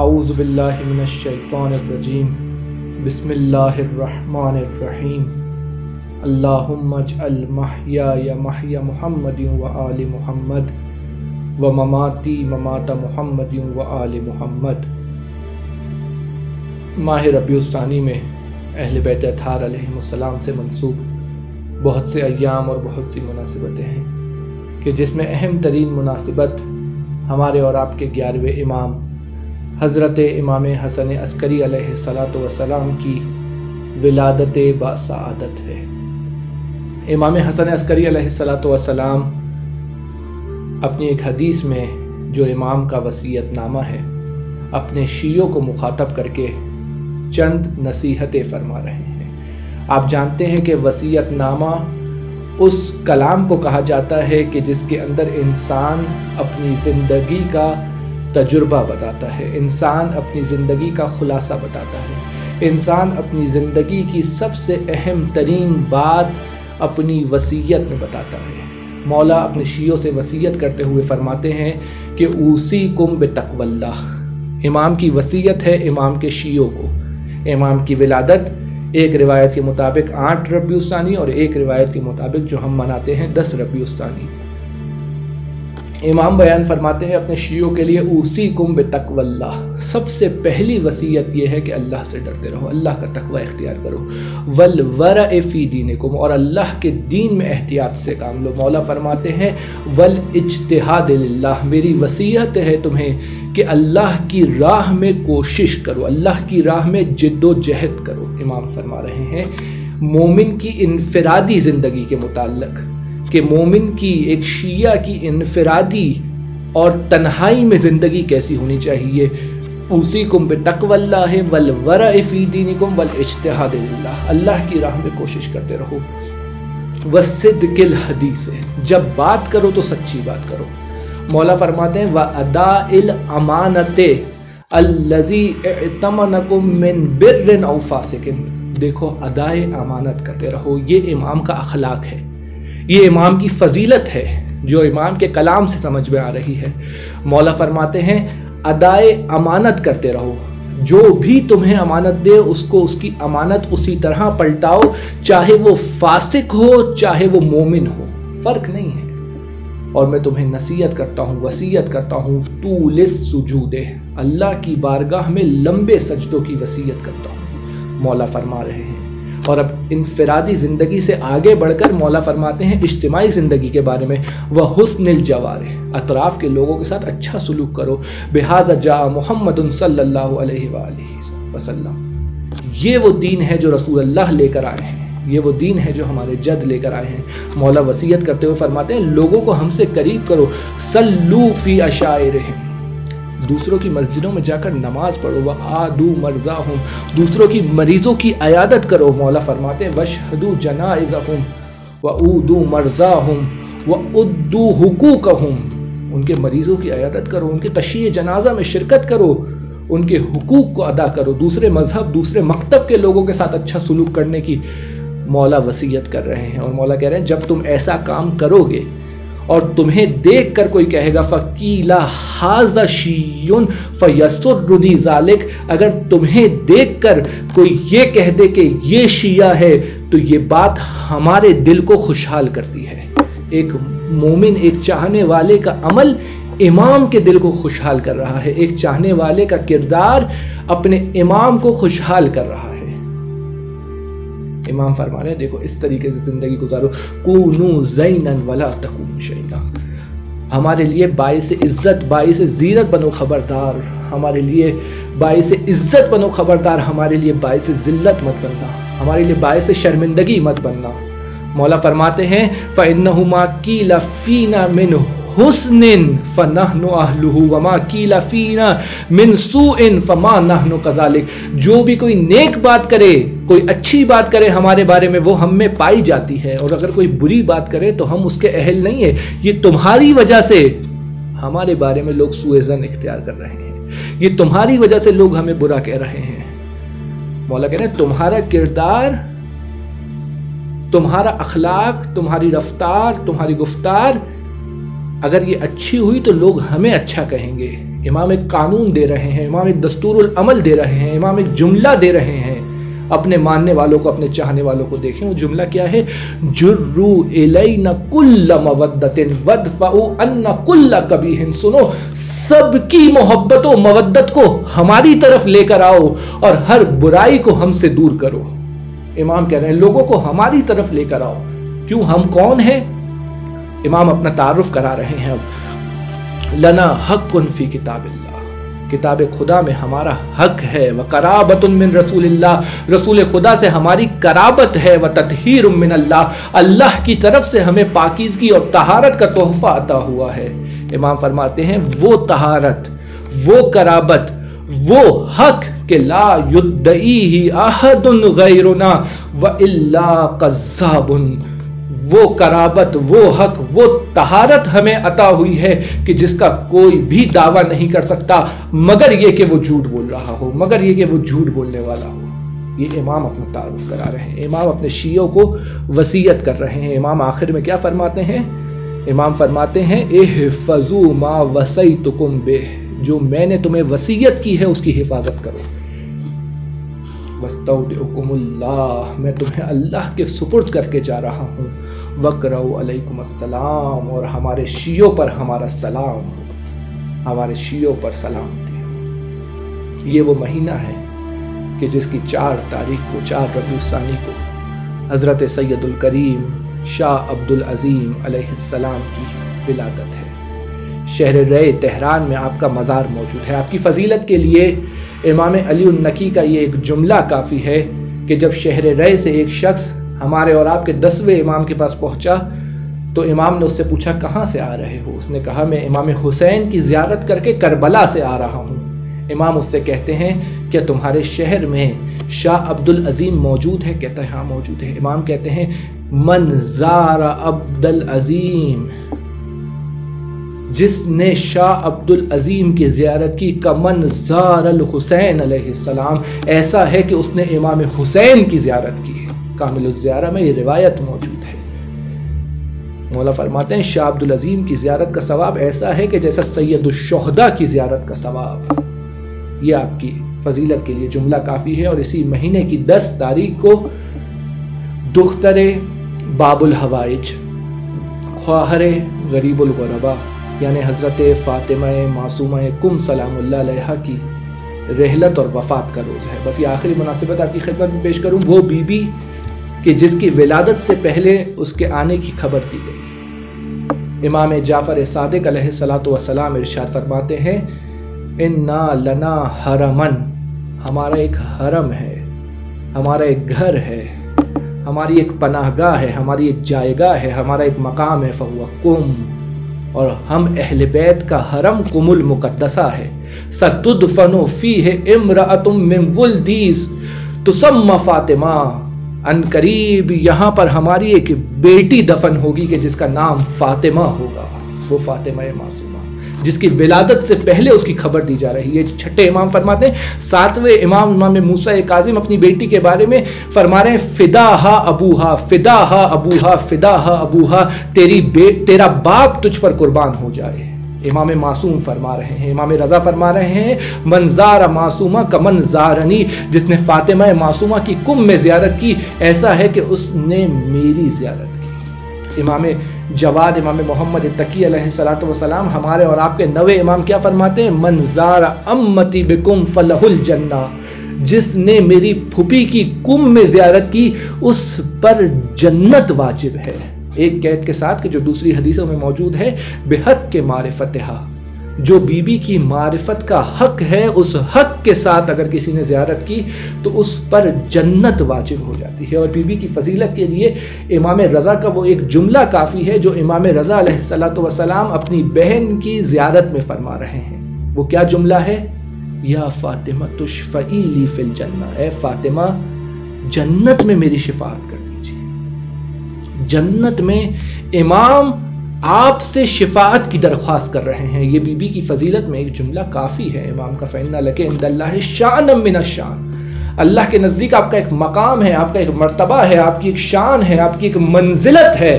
اعوذ باللہ من الشیطان الرجیم بسم اللہ الرحمن الرحیم اللہم اجعل محیای محی محمد و آل محمد و مماتی ممات محمد و آل محمد۔ ماہ ربیع الثانی میں اہل بیت اطہار علیہ السلام سے منسوب بہت سے ایام اور بہت سی مناسبتیں ہیں کہ جس میں اہم ترین مناسبت ہمارے اور آپ کے 11ویں امام حضرت امام حسن عسکری علیہ السلام کی ولادت باسعادت ہے۔ امام حسن عسکری علیہ السلام اپنی ایک حدیث میں جو امام کا وصیت نامہ ہے اپنے شیعوں کو مخاطب کر کے چند نصیحتیں فرما رہے ہیں۔ آپ جانتے ہیں کہ وصیت نامہ اس کلام کو کہا جاتا ہے کہ جس کے اندر انسان اپنی زندگی کا تجربہ بتاتا ہے، انسان اپنی زندگی کا خلاصہ بتاتا ہے، انسان اپنی زندگی کی سب سے اہم ترین بات اپنی وصیت میں بتاتا ہے۔ مولا اپنے شیعوں سے وصیت کرتے ہوئے فرماتے ہیں کہ اوصیکم بتقوی اللہ۔ امام کی وصیت ہے امام کے شیعوں کو۔ امام کی ولادت ایک روایت کے مطابق 8 ربیع الثانی اور ایک روایت کے مطابق جو ہم مناتے ہیں 10 ربیع الثانی۔ امام بیان فرماتے ہیں اپنے شیعوں کے لیے اوصیکم بتقوی اللہ۔ سب سے پہلی وصیت یہ ہے کہ اللہ سے ڈرتے رہو، اللہ کا تقوی اختیار کرو، والورع فی دینکم، اور اللہ کے دین میں احتیاط سے کام لو۔ مولا فرماتے ہیں والاجتہاد للہ، میری وصیت ہے تمہیں کہ اللہ کی راہ میں کوشش کرو، اللہ کی راہ میں جد و جہد کرو۔ امام فرما رہے ہیں مومن کی انفرادی زندگی کے متعلق کہ مومن کی ایک شیعہ کی انفرادی اور تنہائی میں زندگی کیسی ہونی چاہیے۔ اوصیکم بتقوی اللہ والورع فی دینکم والاجتہاد للہ، اللہ کی راہ میں کوشش کرتے رہو۔ والصدق الحدیث، جب بات کرو تو سچی بات کرو۔ مولا فرماتے ہیں وَأَدَاءِ الْأَمَانَةِ الَّذِي اعْتَمَنَكُم مِّن بِرٍّ أَوْ فَاسِقٍ، دیکھو ادائے امانت کرتے رہو، یہ امام کا اخلاق ہے، یہ امام کی فضیلت ہے جو امام کے کلام سے سمجھ میں آ رہی ہے۔ مولا فرماتے ہیں ادائے امانت کرتے رہو، جو بھی تمہیں امانت دے اس کو اس کی امانت اسی طرح پلٹاؤ، چاہے وہ فاسق ہو چاہے وہ مومن ہو، فرق نہیں ہے۔ اور میں تمہیں نصیحت کرتا ہوں، وصیت کرتا ہوں طول السجود، اللہ کی بارگاہ میں لمبے سجدوں کی وصیت کرتا ہوں، مولا فرما رہے ہیں۔ اور اب انفرادی زندگی سے آگے بڑھ کر مولا فرماتے ہیں اجتماعی زندگی کے بارے میں وحسن الجوارح، اطراف کے لوگوں کے ساتھ اچھا سلوک کرو۔ بہذا جاء محمد صلی اللہ علیہ وآلہ وسلم، یہ وہ دین ہے جو رسول اللہ لے کر آئے ہیں، یہ وہ دین ہے جو ہمارے جد لے کر آئے ہیں۔ مولا وصیت کرتے ہوئے فرماتے ہیں لوگوں کو ہم سے قریب کرو، صلو فی عشائرہم، دوسروں کی مسجدوں میں جا کر نماز پڑھو، وَآدُوا مَرْضَاهُمْ، دوسروں کی مریضوں کی عیادت کرو۔ مولا فرماتے ہیں وَاشْهَدُوا جَنَائِزَهُمْ وَأُودُوا مَرْضَاهُمْ وَأُدُّوا حُقُوقَهُمْ، ان کے مریضوں کی عیادت کرو، ان کے تشییع جنازہ میں شرکت کرو، ان کے حقوق کو ادا کرو۔ دوسرے مذہب دوسرے مکتب کے لوگوں کے ساتھ اچھا سلوک کرنے کی مولا وصیت کر رہے ہیں، اور مولا کہہ رہے ہیں جب تم ایسا کام کرو گے اور تمہیں دیکھ کر کوئی کہے گا فَقِيلَ هَذَا شِيٌّ فَيَسُرُّنِي ذَلِكَ، اگر تمہیں دیکھ کر کوئی یہ کہہ دے کہ یہ شیعہ ہے تو یہ بات ہمارے دل کو خوشحال کرتی ہے۔ ایک مومن، ایک چاہنے والے کا عمل امام کے دل کو خوشحال کر رہا ہے، ایک چاہنے والے کا کردار اپنے امام کو خوشحال کر رہا ہے۔ امام فرما رہے ہیں دیکھو اس طریقے سے زندگی گزارو، کونوا زینا ولا تکونوا شیئا، ہمارے لیے باعث عزت باعث زینت بنو خبردار، ہمارے لیے باعث عزت بنو خبردار، ہمارے لیے باعث ذلت مت بننا، ہمارے لیے باعث شرمندگی مت بننا۔ مولا فرماتے ہیں فَإِنَّهُ مَا قِيلَ فِينَا مِنْ حُسْنٍ فَنَحْنُ أَهْلُهُ وَمَا قِيلَ فِينَا مِنْ سُوءٍ فَمَا نَحْنُ كَذَلِكَ، جو بھی کوئی نیک بات کرے، کوئی اچھی بات کرے ہمارے بارے میں وہ ہم میں پائی جاتی ہے، اور اگر کوئی بری بات کرے تو ہم اس کے اہل نہیں ہیں، یہ تمہاری وجہ سے ہمارے بارے میں لوگ سوء ظن اختیار کر رہے ہیں، یہ تمہاری وجہ سے لوگ ہمیں برا کہہ رہے ہیں۔ مولا کہہ رہے ہیں تمہارا کردار، تمہارا اخلاق، تمہاری رفتار، تمہاری گفتار اگر یہ اچھی ہوئی تو لوگ ہمیں اچھا کہیں گے، امام ایک قانون دے رہے ہیں، امام ایک دستور العمل دے رہے ہیں، امام ایک جملہ دے رہے ہیں اپنے ماننے والوں کو، اپنے چاہنے والوں کو. دیکھیں وہ جملہ کیا ہے، جرو الینا کل مودت ودفعوا عنا کل قبیح. سنو، سب کی محبت و مودت کو ہماری طرف لے کر آؤ اور ہر برائی کو ہم سے دور کرو. امام کہہ رہے ہیں لوگوں کو ہماری طرف لے کر آؤ. کیوں؟ ہم کون ہیں؟ امام اپنا تعارف کرا رہے ہیں. اب لنا حق فی کتاب اللہ، کتاب خدا میں ہمارا حق ہے. وقرابۃ من رسول اللہ، رسول خدا سے ہماری قرابت ہے. وتطہیر من اللہ، اللہ کی طرف سے ہمیں پاکیزگی اور طہارت کا تحفہ عطا ہوا ہے. امام فرماتے ہیں وہ طہارت، وہ قرابت، وہ حق کہ لا یدعیہ احد غیرنا والا قذاب، وہ قرابت، وہ حق، وہ طہارت ہمیں عطا ہوئی ہے کہ جس کا کوئی بھی دعویٰ نہیں کر سکتا مگر یہ کہ وہ جھوٹ بول رہا ہو، مگر یہ کہ وہ جھوٹ بولنے والا ہو. یہ امام اپنا تعارف کرا رہے ہیں. امام اپنے شیعوں کو وصیت کر رہے ہیں. امام آخر میں کیا فرماتے ہیں؟ امام فرماتے ہیں احفظوا ما وصیتکم بہ، جو میں نے تمہیں وصیت کی ہے اس کی حفاظت کرو. واستودعکم اللہ، میں تمہیں اللہ کے سپرد کر کے جا رہا ہوں. وقرؤ علیکم السلام، اور ہمارے شیعوں پر ہمارا سلام، ہمارے شیعوں پر سلامتی. یہ وہ مہینہ ہے کہ جس کی 4 تاریخ کو، 4 ربیع الثانی کو حضرت سید الکریم شاہ عبد العظیم علیہ السلام کی ولادت ہے. شہر رے تہران میں آپ کا مزار موجود ہے. آپ کی فضیلت کے لیے امام علی النقی کا یہ ایک جملہ کافی ہے کہ جب شہر رے سے ایک شخص ہمارے اور آپ کے 10ویں امام کے پاس پہنچا تو امام نے اس سے پوچھا کہاں سے آ رہے ہو؟ اس نے کہا میں امام حسین کی زیارت کر کے کربلا سے آ رہا ہوں. امام اس سے کہتے ہیں کیا تمہارے شہر میں شاہ عبد العظیم موجود ہے؟ کہتا ہے ہاں موجود ہے. امام کہتے ہیں من زار عبد العظیم، جس نے شاہ عبد العظیم کی زیارت کی، کمن زار الحسین علیہ السلام، ایسا ہے کہ اس نے امام حسین کی زیارت کی. کامل الزیارہ میں یہ روایت موجود ہے. مولا فرماتے ہیں شاہ عبد العظیم کی زیارت کا ثواب ایسا ہے کہ جیسا سید الشہداء کی زیارت کا ثواب. یہ آپ کی فضیلت کے لیے جملہ کافی ہے. اور اسی مہینے کی 10 تاریخ کو دختر باب الحوائج، خواہر غریب الغربا، یعنی حضرت فاطمہ معصومہ کم سلام اللہ علیہا کی رحلت اور وفات کا روز ہے. بس یہ آخری مناسبت آپ کی خدمت میں پیش کروں. وہ بی بی کہ جس کی ولادت سے پہلے اس کے آنے کی خبر دی گئی. امام جعفر صادق علیہ الصلاۃ والسلام ارشاد فرماتے ہیں انا لنا حرمن، ہمارا ایک حرم ہے، ہمارا ایک گھر ہے، ہماری ایک پناہ گاہ ہے، ہماری ایک جائیگاہ ہے، ہمارا ایک مقام ہے، فہو قم، اور ہم اہل بیت کا حرم قم المقدسہ ہے. ستدفن فیہ امرأۃ من ولدیس تسمى فاطمہ، ان قریب یہاں پر ہماری ایک بیٹی دفن ہوگی کہ جس کا نام فاطمہ ہوگا. وہ فاطمہ معصومہ جس کی ولادت سے پہلے اس کی خبر دی جا رہی ہے. 6 امام فرماتے ہیں. 7ویں امام امام موسیٰ کاظم اپنی بیٹی کے بارے میں فرما رہے ہیں فداہا ابوہا، فداہا ابوہا، فداہا ابوہا، تیرا باپ تجھ پر قربان ہو جائے. امام معصوم فرما رہے ہیں. امام رضا فرما رہے ہیں منظار معصومہ کا منظارنی، جس نے فاطمہ معصومہ کی کم میں زیارت کی ایسا ہے کہ اس نے میری زیارت کی. امام جواد امام محمد تقی علیہ السلام ہمارے اور آپ کے 9ویں امام کیا فرماتے ہیں منظار امتی بکم فلہ الجنہ، جس نے میری پھوپھی کی کم میں زیارت کی اس پر جنت واجب ہے. ایک قید کے ساتھ کہ جو دوسری حدیثوں میں موجود ہے بحق کے معرفتہا، جو بی بی کی معرفت کا حق ہے اس حق کے ساتھ اگر کسی نے زیارت کی تو اس پر جنت واجب ہو جاتی ہے. اور بی بی کی فضیلت کے لیے امام رضا کا وہ ایک جملہ کافی ہے جو امام رضا علیہ السلام اپنی بہن کی زیارت میں فرما رہے ہیں. وہ کیا جملہ ہے؟ یا فاطمہ تشفعی لی فی الجنہ، اے فاطمہ جنت میں میری شفاعت کر دیجیے. جنت میں امام آپ سے شفاعت کی درخواست کر رہے ہیں. یہ بی بی کی فضیلت میں ایک جملہ کافی ہے امام کا. فَإِنَّ لَكَ عِندَ اللَّهِ شَأْنًا مِنَ الشَّأْنِ، اللہ کے نزدیک آپ کا ایک مقام ہے، آپ کا ایک مرتبہ ہے، آپ کی ایک شان ہے، آپ کی ایک منزلت ہے.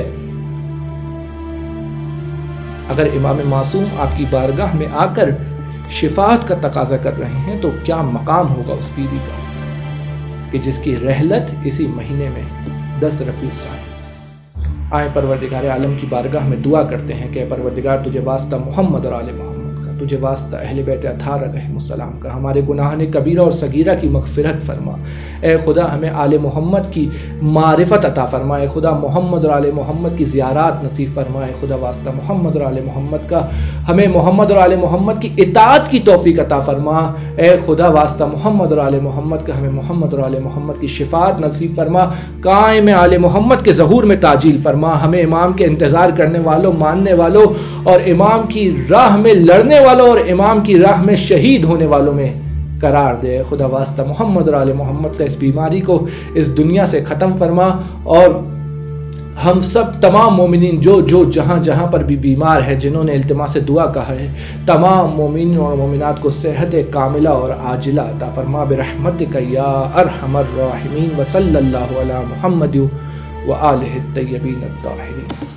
اگر امام معصوم آپ کی بارگاہ میں آ کر شفاعت کا تقاضا کر رہے ہیں تو کیا مقام ہوگا اس بیوی کا کہ جس کی رحلت اسی مہینے میں 10 ربیع الثانی۔ آئیں پروردگار عالم کی بارگاہ میں دعا کرتے ہیں کہ اے پروردگار تجھے واسطہ محمد اور آل محمد کا، تجھے واسطہ اہل بیت اطہار علیہم السلام کا، ہمارے گناہان کبیرہ اور صغیرہ کی مغفرت فرما۔ اے خدا ہمیں آل محمد کی معرفت عطا فرما، اے خدا محمد اور آل محمد کی زیارات نصیب فرما، اے خدا واسطہ محمد اور آل محمد کا ہمیں محمد اور آل محمد کی اطاعت کی توفیق عطا فرما، اے خدا واسطہ محمد اور آل محمد کا ہمیں محمد اور آل محمد کی شفاعت نصیب فرما، قائم آل محمد کے ظہور میں تعجیل فرما، ہمیں امام کے انتظار کرنے والوں، ماننے والوں اور امام کی راہ میں لڑنے والوں اور امام کی راہ میں شہید ہونے والوں میں قرار دے۔ خدا واسطہ محمد اور آل محمد کا اس بیماری کو اس دنیا سے ختم فرما، اور ہم سب تمام مومنین جو جہاں جہاں پر بھی بیمار ہے، جنہوں نے التماس سے دعا کہا ہے، تمام مومنین اور مومنات کو صحت کاملہ اور عاجلہ عطا فرما برحمتک یا ارحم الراحمین، وصلی اللہ علی محمد وآلہ الطیبین الطاہرین۔